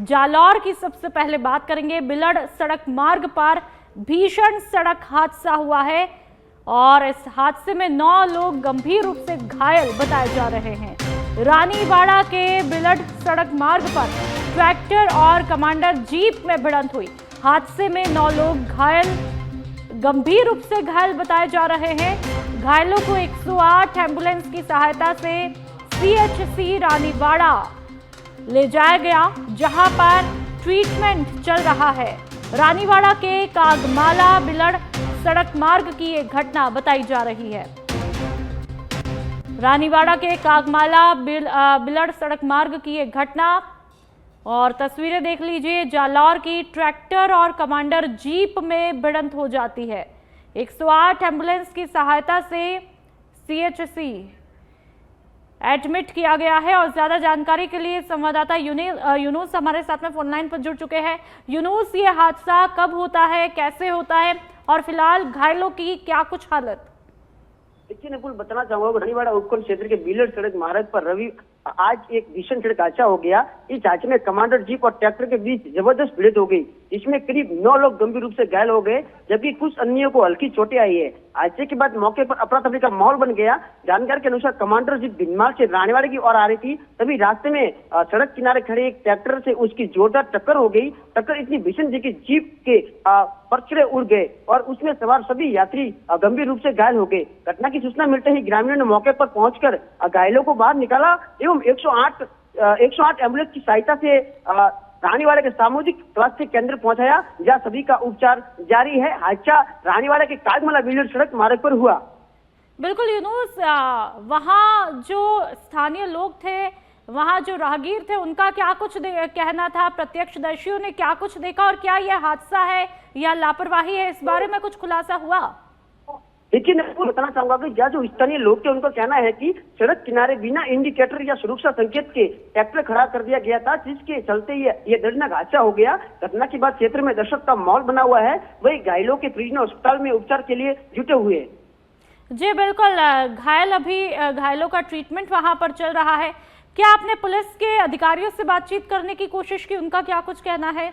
जालौर की सबसे पहले बात करेंगे। बिलड़ सड़क मार्ग पर भीषण सड़क हादसा हुआ है और इस हादसे में 9 लोग गंभीर रूप से घायल बताए जा रहे हैं। रानीवाड़ा के बिलड़ सड़क मार्ग पर ट्रैक्टर और कमांडर जीप में भिड़ंत हुई। हादसे में 9 लोग गंभीर रूप से घायल बताए जा रहे हैं। घायलों को 108 एम्बुलेंस की सहायता से सीएचसी रानीवाड़ा ले जाया गया, जहां पर ट्रीटमेंट चल रहा है। रानीवाड़ा के कागमाला बिलड़ सड़क मार्ग की एक घटना बताई जा रही है। रानीवाड़ा के कागमाला बिलड़ सड़क मार्ग की एक घटना और तस्वीरें देख लीजिए। जालौर की ट्रैक्टर और कमांडर जीप में भिड़ंत हो जाती है। 108 एम्बुलेंस की सहायता से सीएचसी एडमिट किया गया है और ज्यादा जानकारी के लिए संवाददाता यूनुस हमारे साथ में फोन लाइन पर जुड़ चुके हैं। यूनुस, ये हादसा कब होता है, कैसे होता है और फिलहाल घायलों की क्या कुछ हालत? देखिए नकुल, बताना चाहूंगा रानीवाड़ा उपखंड क्षेत्र के बिलड़ सड़क मार्ग पर आज एक भीषण सड़क हादसा हो गया। इस हादसे में कमांडर जीप और ट्रैक्टर के बीच जबरदस्त भिड़ंत हो गई। इसमें करीब 9 लोग गंभीर रूप से घायल हो गए, जबकि कुछ अन्यों को हल्की चोटें आई है। हादसे के बाद मौके पर अफरा तफरी का माहौल बन गया। जानकारी के अनुसार कमांडर जीप भिनमाल से रानीवाड़ा की ओर आ रही थी, तभी रास्ते में सड़क किनारे खड़े एक ट्रैक्टर से उसकी जोरदार टक्कर हो गई। टक्कर इतनी भीषण थी कि जीप के परचरे उड़ गए और उसमें सवार सभी यात्री गंभीर रूप से घायल हो गए। घटना की सूचना मिलते ही ग्रामीणों ने मौके पर पहुंचकर घायलों को बाहर निकाला एवं 108 एम्बुलेंस की सहायता से रानीवाड़ा के सामुदायिक स्वास्थ्य केंद्र पहुंचाया, जहां सभी का उपचार जारी है। हादसा रानीवाड़ा के कागमाला बिलड़ सड़क मार्ग पर हुआ। बिल्कुल यूनुस, वहां जो स्थानीय लोग थे, वहां जो राहगीर थे, उनका क्या कुछ कहना था? प्रत्यक्षदर्शियों ने क्या कुछ देखा और क्या यह हादसा है या लापरवाही है, इस बारे में कुछ खुलासा हुआ? देखिए मैं आपको बताना चाहूंगा कि यह जो स्थानीय लोग थे उनका कहना है कि सड़क किनारे बिना इंडिकेटर या सुरक्षा संकेत के ट्रैक्टर खड़ा कर दिया गया था, जिसके चलते ये दर्दनाक हादसा हो गया। घटना के बाद क्षेत्र में दहशत का माहौल बना हुआ है। वही घायलों के परिजन अस्पताल में उपचार के लिए जुटे हुए हैं। जी बिल्कुल, घायलों का ट्रीटमेंट वहां पर चल रहा है। क्या आपने पुलिस के अधिकारियों से बातचीत करने की कोशिश की? उनका क्या कुछ कहना है?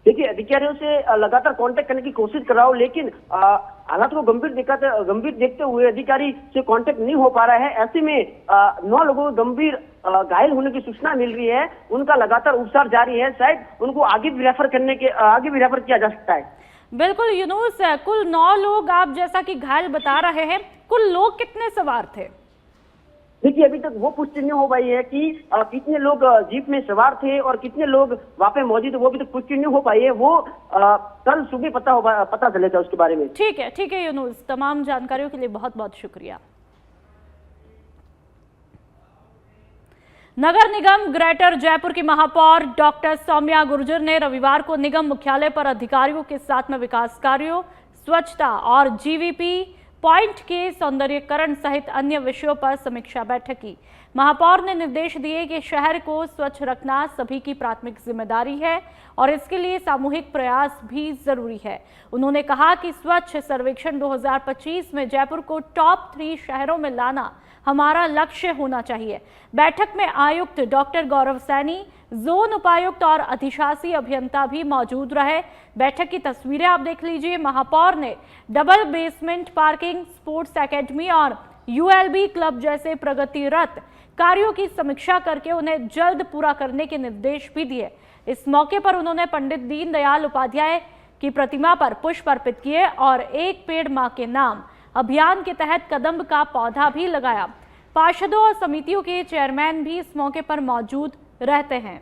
देखिए अधिकारियों से लगातार कांटेक्ट करने की कोशिश कर रहा हूँ, लेकिन हालात को गंभीर देखते हुए अधिकारी से कांटेक्ट नहीं हो पा रहा है। ऐसे में 9 लोगों को गंभीर घायल होने की सूचना मिल रही है। उनका लगातार उपचार जारी है। शायद उनको आगे भी रेफर किया जा सकता है। बिल्कुल यूनुस, कुल 9 लोग आप जैसा कि घायल बता रहे हैं, कुल लोग कितने सवार थे? देखिए अभी तक वो पुष्टि नहीं हो पाई है कि कितने लोग जीप में सवार थे और कितने लोग वहां पे मौजूद है, वो अभी तक पुष्टि नहीं हो पाई है। वो कल सुबह पता चलेगा उसके बारे में। ठीक है यूनुस, तमाम जानकारियों के लिए बहुत बहुत शुक्रिया। नगर निगम ग्रेटर जयपुर की महापौर डॉक्टर सौम्या गुर्जर ने रविवार को निगम मुख्यालय पर अधिकारियों के साथ में विकास कार्यों, स्वच्छता और जीवीपी पॉइंट के सौंदर्यीकरण सहित अन्य विषयों पर समीक्षा बैठक की। महापौर ने निर्देश दिए कि शहर को स्वच्छ रखना सभी की प्राथमिक जिम्मेदारी है और इसके लिए सामूहिक प्रयास भी जरूरी है। उन्होंने कहा कि स्वच्छ सर्वेक्षण 2025 में जयपुर को टॉप 3 शहरों में लाना हमारा लक्ष्य होना चाहिए। बैठक में आयुक्त डॉक्टर गौरव सैनी, जोन उपायुक्त और अधिशासी अभियंता भी मौजूद रहे। बैठक की तस्वीरें आप देख लीजिए। महापौर ने double basement parking, sports academy और यूएलबी क्लब जैसे प्रगतिरत कार्यों की समीक्षा करके उन्हें जल्द पूरा करने के निर्देश भी दिए। इस मौके पर उन्होंने पंडित दीनदयाल उपाध्याय की प्रतिमा पर पुष्प अर्पित किए और एक पेड़ मां के नाम अभियान के तहत कदम्ब का पौधा भी लगाया। पार्षदों और समितियों के चेयरमैन भी इस मौके पर मौजूद रहते हैं।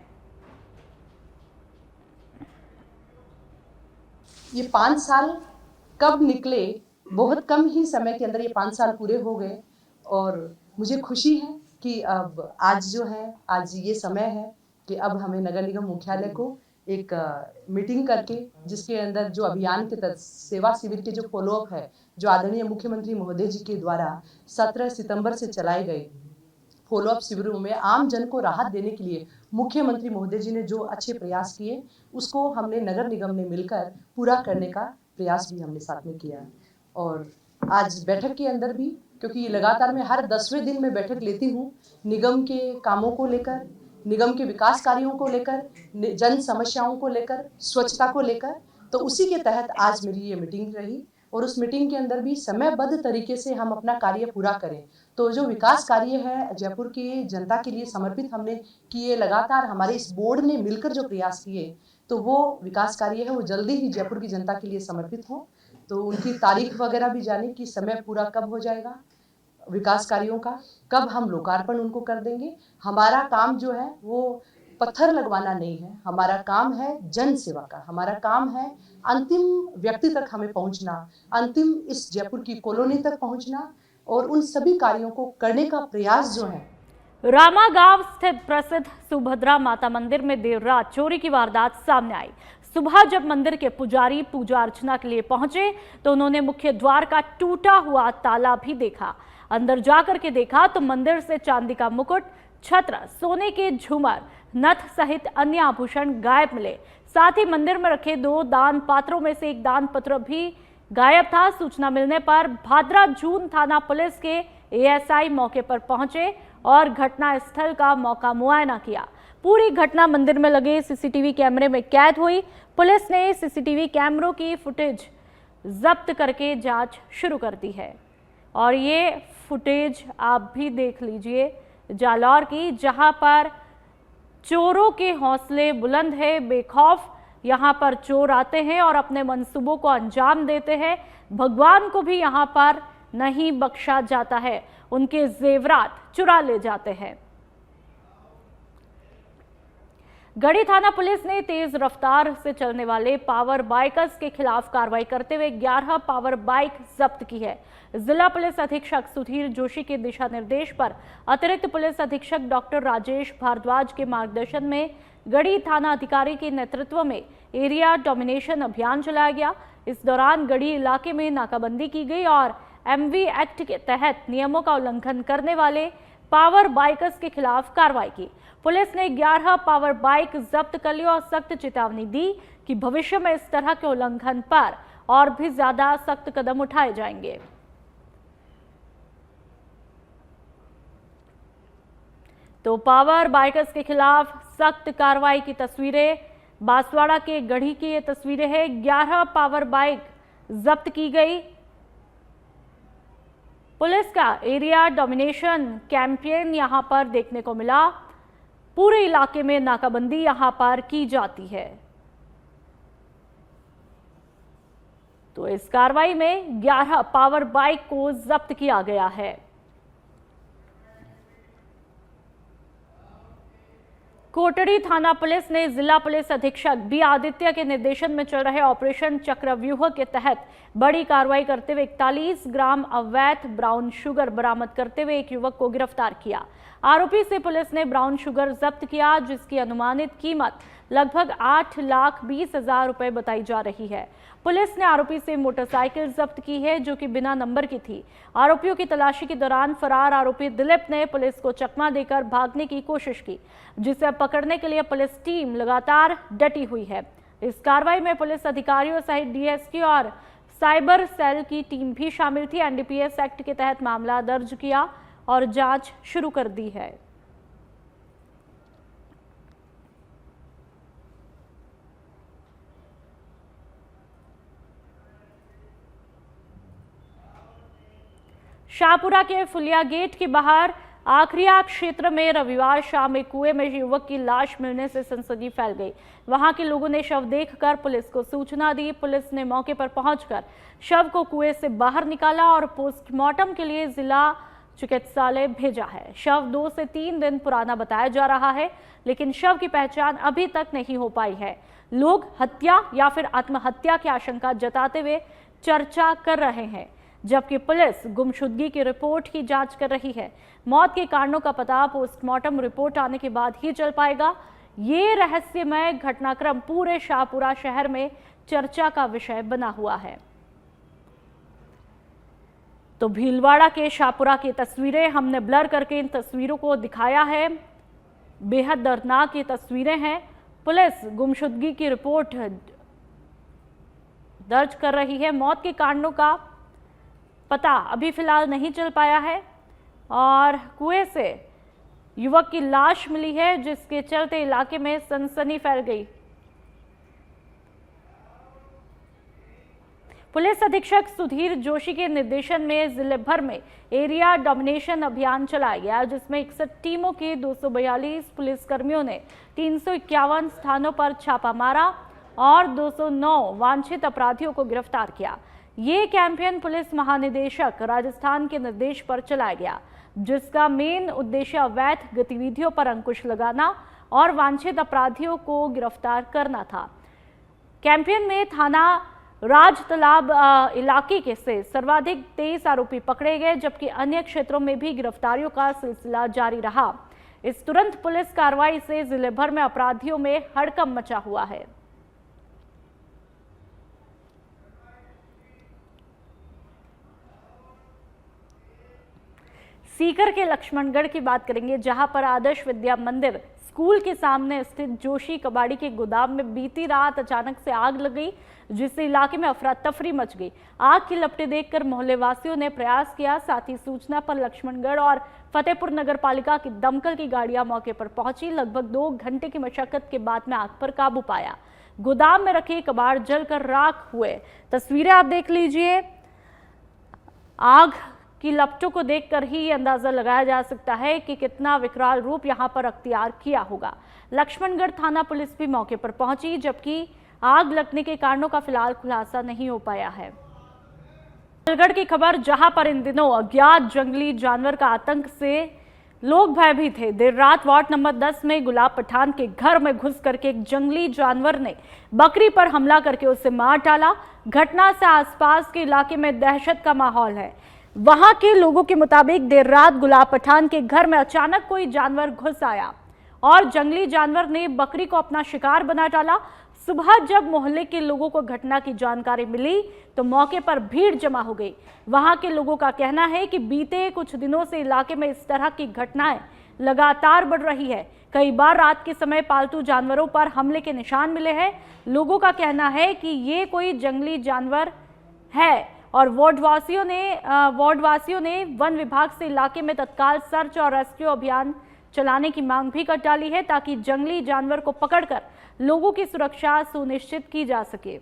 ये 5 साल कब निकले, बहुत कम ही समय के अंदर ये 5 साल पूरे हो गए और मुझे खुशी है कि अब आज ये समय है कि अब हमें नगर निगम मुख्यालय को एक मीटिंग करके, जिसके अंदर जो अभियान के तहत सेवा शिविर के जो फॉलोअप है, जो आदरणीय मुख्यमंत्री महोदय जी के द्वारा 17 सितंबर से चलाए गए फॉलोअप शिविरों में आम जन को राहत देने के लिए मुख्यमंत्री महोदय जी ने जो अच्छे प्रयास किए, उसको हमने नगर निगम ने मिलकर पूरा करने का प्रयास भी हमने साथ में किया। और आज बैठक के अंदर भी, क्योंकि लगातार मैं हर 10वें दिन में बैठक लेती हूँ निगम के कामों को लेकर निगम के विकास कार्यों को लेकर, जन समस्याओं को लेकर, स्वच्छता को लेकर। तो उसी के तहत आज मेरी ये मीटिंग रही और उस मीटिंग के अंदर भी समयबद्ध तरीके से हम अपना कार्य पूरा करें। तो जो विकास कार्य है जयपुर की जनता के लिए समर्पित हमने किए, लगातार हमारे इस बोर्ड ने मिलकर जो प्रयास किए, तो वो विकास कार्य है वो जल्दी ही जयपुर की जनता के लिए समर्पित हो। तो उनकी तारीख वगैरह भी जाने कि समय पूरा कब हो जाएगा विकास कार्यों का, कब हम लोकार्पण उनको कर देंगे। हमारा काम जो है वो पत्थर लगवाना नहीं है, हमारा काम है जन सेवा का, हमारा काम है अंतिम व्यक्ति तक हमें पहुंचना, अंतिम इस जयपुर की कॉलोनी तक पहुंचना और उन सभी कार्यों को करने का प्रयास जो है। रामा गांव स्थित प्रसिद्ध सुभद्रा माता मंदिर में देर रात चोरी की वारदात सामने आई। सुबह जब मंदिर के पुजारी पूजा अर्चना के लिए पहुंचे तो उन्होंने मुख्य द्वार का टूटा हुआ ताला भी देखा। अंदर जाकर के देखा तो मंदिर से चांदी का मुकुट, छत्र, सोने के झूमर, नथ सहित अन्य आभूषण गायब मिले। साथ ही मंदिर में रखे 2 दान पात्रों में से एक दान पत्र भी गायब था। सूचना मिलने पर भादरा जून थाना पुलिस के एएसआई मौके पर पहुंचे और घटना स्थल का मौका मुआयना किया। पूरी घटना मंदिर में लगे सीसीटीवी कैमरे में कैद हुई। पुलिस ने सीसीटीवी कैमरों की फुटेज जब्त करके जांच शुरू कर दी है और ये फुटेज आप भी देख लीजिए जालौर की, जहां पर चोरों के हौसले बुलंद है। बेखौफ यहाँ पर चोर आते हैं और अपने मंसूबों को अंजाम देते हैं। भगवान को भी यहाँ पर नहीं बख्शा जाता है, उनके जेवरात चुरा ले जाते हैं। गढ़ी थाना पुलिस ने तेज रफ्तार से चलने वाले पावर बाइकर्स के खिलाफ कार्रवाई करते हुए 11 पावर बाइक जब्त की है। जिला पुलिस अधीक्षक सुधीर जोशी के दिशा निर्देश पर अतिरिक्त पुलिस अधीक्षक डॉक्टर राजेश भारद्वाज के मार्गदर्शन में गढ़ी थाना अधिकारी के नेतृत्व में एरिया डोमिनेशन अभियान चलाया गया। इस दौरान गढ़ी इलाके में नाकाबंदी की गई और एमवी एक्ट के तहत नियमों का उल्लंघन करने वाले पावर बाइकर्स के खिलाफ कार्रवाई की। पुलिस ने 11 पावर बाइक जब्त कर ली और सख्त चेतावनी दी कि भविष्य में इस तरह के उल्लंघन पर और भी ज्यादा सख्त कदम उठाए जाएंगे। तो पावर बाइकर्स के खिलाफ सख्त कार्रवाई की तस्वीरें, बांसवाड़ा के गढ़ी की ये तस्वीरें हैं। 11 पावर बाइक जब्त की गई। पुलिस का एरिया डोमिनेशन कैंपेन यहां पर देखने को मिला। पूरे इलाके में नाकाबंदी यहां पर की जाती है। तो इस कार्रवाई में 11 पावर बाइक को जब्त किया गया है। कोटड़ी थाना पुलिस ने जिला पुलिस अधीक्षक बी आदित्य के निर्देशन में चल रहे ऑपरेशन चक्रव्यूह के तहत बड़ी कार्रवाई करते हुए 41 ग्राम अवैध ब्राउन शुगर बरामद करते हुए एक युवक को गिरफ्तार किया। आरोपी से पुलिस ने ब्राउन शुगर जब्त किया, जिसकी अनुमानित कीमत लगभग 8,20,000 रुपए बताई जा रही है। पुलिस ने आरोपी से मोटरसाइकिल जब्त की है, जो कि बिना नंबर की थी। आरोपियों की तलाशी के दौरान फरार आरोपी दिलीप ने पुलिस को चकमा देकर भागने की कोशिश की, जिसे पकड़ने के लिए पुलिस टीम लगातार डटी हुई है। इस कार्रवाई में पुलिस अधिकारियों सहित डीएसपी और साइबर सेल की टीम भी शामिल थी। एनडीपीएस एक्ट के तहत मामला दर्ज किया और जांच शुरू कर दी है। शाहपुरा के फुलिया गेट के बाहर आखरिया क्षेत्र में रविवार शाम एक कुएं में युवक की लाश मिलने से सनसनी फैल गई। वहां के लोगों ने शव देखकर पुलिस को सूचना दी। पुलिस ने मौके पर पहुंचकर शव को कुएं से बाहर निकाला और पोस्टमार्टम के लिए जिला चिकित्सालय भेजा है। शव 2 से 3 दिन पुराना बताया जा रहा है, लेकिन शव की पहचान अभी तक नहीं हो पाई है। लोग हत्या या फिर आत्महत्या की आशंका जताते हुए चर्चा कर रहे हैं, जबकि पुलिस गुमशुदगी की रिपोर्ट की जांच कर रही है। मौत के कारणों का पता पोस्टमार्टम रिपोर्ट आने के बाद ही चल पाएगा। ये रहस्यमय घटनाक्रम पूरे शाहपुरा शहर में चर्चा का विषय बना हुआ है। तो भीलवाड़ा के शाहपुरा की तस्वीरें हमने ब्लर करके इन तस्वीरों को दिखाया है। बेहद दर्दनाक ये तस्वीरें हैं। पुलिस गुमशुदगी की रिपोर्ट दर्ज कर रही है। मौत के कारणों का पता अभी फिलहाल नहीं चल पाया है और कुएं से युवक की लाश मिली है, जिसके चलते इलाके में सनसनी फैल गई। पुलिस अधीक्षक सुधीर जोशी के निर्देशन में जिले भर में एरिया डोमिनेशन अभियान चलाया गया, जिसमें 61 टीमों के 242 पुलिसकर्मियों ने 351 स्थानों पर छापा मारा और 209 वांछित अपराधियों को गिरफ्तार किया। ये कैंपेन पुलिस महानिदेशक राजस्थान के निर्देश पर चलाया गया, जिसका मेन उद्देश्य अवैध गतिविधियों पर अंकुश लगाना और वांछित अपराधियों को गिरफ्तार करना था। कैंपेन में थाना राज तालाब इलाके के से सर्वाधिक 23 आरोपी पकड़े गए, जबकि अन्य क्षेत्रों में भी गिरफ्तारियों का सिलसिला जारी रहा। इस तुरंत पुलिस कार्रवाई से जिले भर में अपराधियों में हड़कंप मचा हुआ है। सीकर के लक्ष्मणगढ़ की बात करेंगे, जहां पर आदर्श विद्या मंदिर स्कूल के सामने स्थित जोशी कबाड़ी के गोदाम में बीती रात अचानक से आग लग गई, जिससे इलाके में अफरा तफरी मच गई। आग की लपटें देखकर मोहल्ले वासियों ने प्रयास किया, साथ ही सूचना पर लक्ष्मणगढ़ और फतेहपुर नगर पालिका की दमकल की गाड़ियां मौके पर पहुंची। लगभग 2 घंटे की मशक्कत के बाद में आग पर काबू पाया। गोदाम में रखे कबाड़ जलकर राख हुए। तस्वीरें आप देख लीजिए। आग की लपटों को देखकर ही अंदाजा लगाया जा सकता है कि कितना विकराल रूप यहां पर अख्तियार किया होगा। लक्ष्मणगढ़ थाना पुलिस भी मौके पर पहुंची, जबकि आग लगने के कारणों का फिलहाल खुलासा नहीं हो पाया है। अलगढ़ की खबर, जहां पर इन दिनों अज्ञात जंगली जानवर का आतंक से लोग भयभीत थे। देर रात वार्ड नंबर 10 में गुलाब पठान के घर में घुस करके एक जंगली जानवर ने बकरी पर हमला करके उसे मार डाला। घटना से आसपास के इलाके में दहशत का माहौल है। वहां के लोगों के मुताबिक देर रात गुलाब पठान के घर में अचानक कोई जानवर घुस आया और जंगली जानवर ने बकरी को अपना शिकार बना डाला। सुबह जब मोहल्ले के लोगों को घटना की जानकारी मिली तो मौके पर भीड़ जमा हो गई। वहां के लोगों का कहना है कि बीते कुछ दिनों से इलाके में इस तरह की घटनाएं लगातार बढ़ रही है। कई बार रात के समय पालतू जानवरों पर हमले के निशान मिले हैं। लोगों का कहना है कि ये कोई जंगली जानवर है और वार्डवासियों ने वन विभाग से इलाके में तत्काल सर्च और रेस्क्यू अभियान चलाने की मांग भी कर डाली है, ताकि जंगली जानवर को पकड़कर लोगों की सुरक्षा सुनिश्चित की जा सके।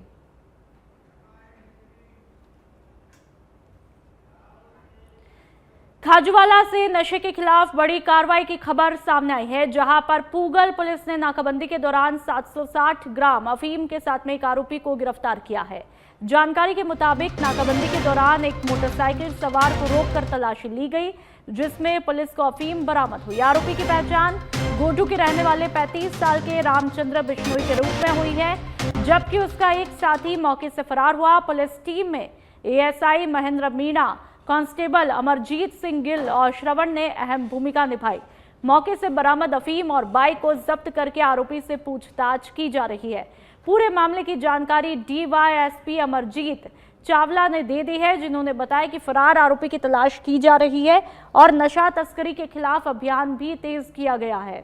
खाजूवाला से नशे के खिलाफ बड़ी कार्रवाई की खबर सामने आई है, जहां पर पूगल पुलिस ने नाकाबंदी के दौरान 760 ग्राम अफीम के साथ में एक आरोपी को गिरफ्तार किया है। जानकारी के मुताबिक नाकाबंदी के दौरान एक मोटरसाइकिल सवार को रोककर तलाशी ली गई, जिसमें पुलिस को अफीम बरामद हुई। आरोपी की पहचान गोटू के रहने वाले 35 साल के रामचंद्र बिश्नोई के रूप में हुई है, जबकि उसका एक साथी मौके से फरार हुआ। पुलिस टीम में एएसआई महेंद्र मीणा, कांस्टेबल अमरजीत सिंह गिल और श्रवण ने अहम भूमिका निभाई। मौके से बरामद अफीम और बाइक को जब्त करके आरोपी से पूछताछ की जा रही है। पूरे मामले की जानकारी डीवाईएसपी अमरजीत चावला ने दे दी है, जिन्होंने बताया कि फरार आरोपी की तलाश की जा रही है और नशा तस्करी के खिलाफ अभियान भी तेज किया गया है।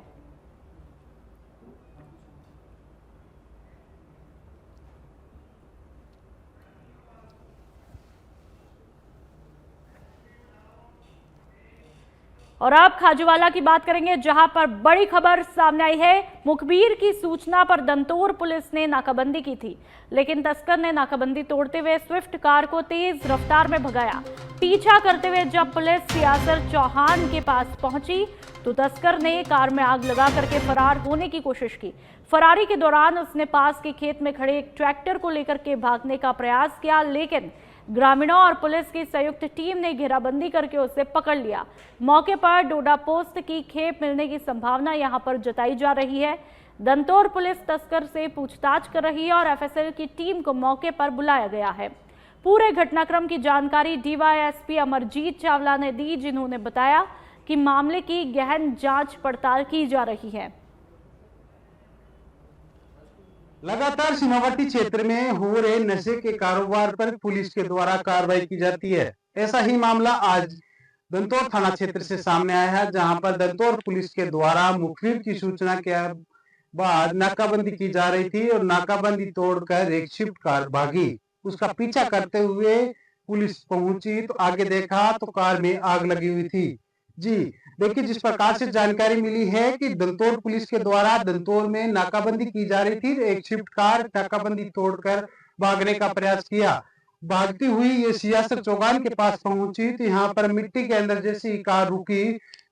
और अब खाजूवाला की बात करेंगे, जहां पर बड़ी खबर सामने आई है। मुखबिर की सूचना पर दंतोर पुलिस ने नाकाबंदी की थी, लेकिन तस्कर ने नाकाबंदी तोड़ते हुए स्विफ्ट कार को तेज रफ्तार में भगाया। पीछा करते हुए जब पुलिस सियासर चौहान के पास पहुंची तो तस्कर ने कार में आग लगा करके फरार होने की कोशिश की। फरारी के दौरान उसने पास के खेत में खड़े एक ट्रैक्टर को लेकर के भागने का प्रयास किया, लेकिन ग्रामीणों और पुलिस की संयुक्त टीम ने घेराबंदी करके उसे पकड़ लिया। मौके पर डोडा पोस्ट की खेप मिलने की संभावना यहां पर जताई जा रही है। दंतोर पुलिस तस्कर से पूछताछ कर रही है और एफएसएल की टीम को मौके पर बुलाया गया है। पूरे घटनाक्रम की जानकारी डीवाईएसपी अमरजीत चावला ने दी, जिन्होंने बताया कि मामले की गहन जांच पड़ताल की जा रही है। लगातार सीमावर्ती क्षेत्र में हो रहे नशे के कारोबार पर पुलिस के द्वारा कार्रवाई की जाती है। ऐसा ही मामला आज दंतोर थाना क्षेत्र से सामने आया है, जहां पर दंतोर पुलिस के द्वारा मुखबिर की सूचना के बाद नाकाबंदी की जा रही थी और नाकाबंदी तोड़कर एक स्विफ्ट कार भागी। उसका पीछा करते हुए पुलिस पहुंची तो आगे देखा तो कार में आग लगी हुई थी, जी देखिए, जिस प्रकार से जानकारी मिली है कि दंतोड़ पुलिस के द्वारा दंतोड़ में नाकाबंदी की जा रही थी, एक स्विफ्ट कार नाकाबंदी तोड़कर भागने का प्रयास किया। भागती हुई ये सियासत चौगान के पास पहुंची तो यहाँ पर मिट्टी के अंदर जैसी कार रुकी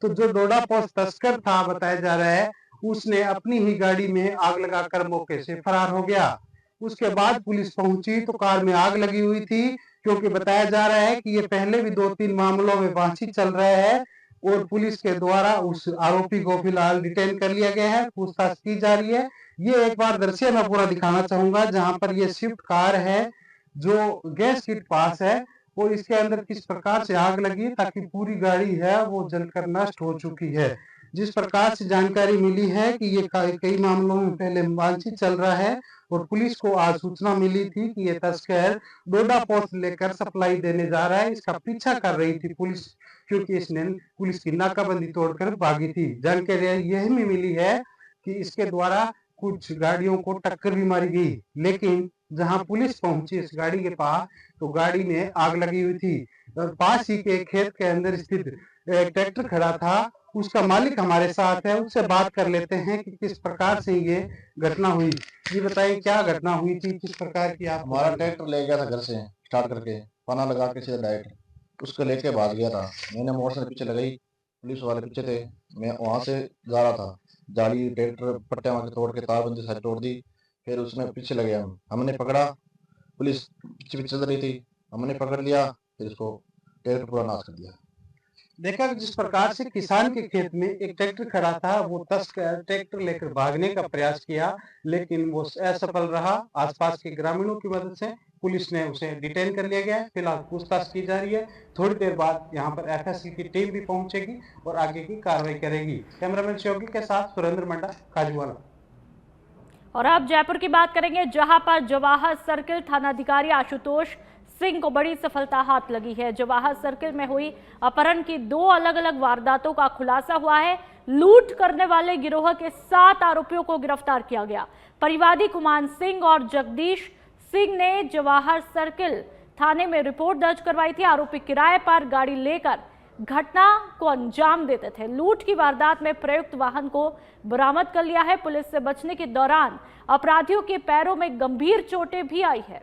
तो जो डोडा पोस्ट तस्कर था बताया जा रहा है, उसने अपनी ही गाड़ी में आग लगाकर मौके से फरार हो गया। उसके बाद पुलिस पहुंची तो कार में आग लगी हुई थी, क्योंकि बताया जा रहा है कि ये पहले भी 2-3 मामलों में वांछी चल रहा है और पुलिस के द्वारा उस आरोपी को फिलहाल डिटेन कर लिया गया है, पूछताछ की जा रही है। ये एक बार दृश्य मैं पूरा दिखाना चाहूंगा जहां पर ये स्विफ्ट कार है जो गैस किट पास है और इसके अंदर किस प्रकार से आग लगी ताकि पूरी गाड़ी है वो जलकर नष्ट हो चुकी है। जिस प्रकार से जानकारी मिली है कि ये कई मामलों में पहले वांछित चल रहा है और पुलिस को आज सूचना मिली थी कि ये तस्कर डोडा पोस्ट लेकर सप्लाई देने जा रहा है। इसका पीछा कर रही थी पुलिस, क्योंकि इसने पुलिस की नाकाबंदी तोड़कर भागी थी। जानकारी यह भी मिली है कि इसके द्वारा कुछ गाड़ियों को टक्कर भी मारी गई, लेकिन जहां पुलिस पहुंची इस गाड़ी के पास तो गाड़ी में आग लगी हुई थी। पास ही के खेत के अंदर स्थित एक ट्रैक्टर खड़ा था, उसका मालिक हमारे साथ है, उससे बात कर लेते हैं कि किस प्रकार से ये घटना हुई। जी बताइए, क्या घटना हुई थी, किस प्रकार की आप? हमारा ट्रैक्टर ले गया था घर से स्टार्ट करके, पाना लगा के सीधा डायरेक्ट उसको लेके भाग गया था। मैंने मोटरसाइकिल पीछे लगाई, पुलिस वाले पीछे थे, मैं वहां से जा रहा था, जाली ट्रैक्टर पट्टे वहां के तोड़ के तारबंदी सारी तोड़ दी। फिर उसमें पीछे लगे हमने पकड़ा, पुलिस पीछे पीछे चल रही थी, हमने पकड़ लिया, फिर उसको ट्रैक्टर पूरा नाश कर दिया। देखा कि जिस प्रकार से किसान के खेत में एक ट्रैक्टर खड़ा था, वो तस्कर ट्रैक्टर लेकर भागने का प्रयास किया, लेकिन वो असफल रहा। आसपास के ग्रामीणों की मदद से पुलिस ने उसे डिटेन कर लिया गया है। फिलहाल पूछताछ की जा रही है। थोड़ी देर बाद यहाँ पर एफएसएल की टीम भी पहुंचेगी और आगे की कार्रवाई करेगी। कैमरामैन शियोगी के साथ सुरेंद्र मंडा, खाजूवाला। और अब जयपुर की बात करेंगे, जहां पर जवाहर सर्किल थानाधिकारी आशुतोष सिंह को बड़ी सफलता हाथ लगी है। जवाहर सर्किल में हुई अपहरण की 2 अलग अलग वारदातों का खुलासा हुआ है। लूट करने वाले गिरोह के 7 आरोपियों को गिरफ्तार किया गया। परिवादी कुमान सिंह और जगदीश सिंह ने जवाहर सर्किल थाने में रिपोर्ट दर्ज करवाई थी। आरोपी किराए पर गाड़ी लेकर घटना को अंजाम देते थे। लूट की वारदात में प्रयुक्त वाहन को बरामद कर लिया है। पुलिस से बचने के दौरान अपराधियों के पैरों में गंभीर चोटें भी आई है।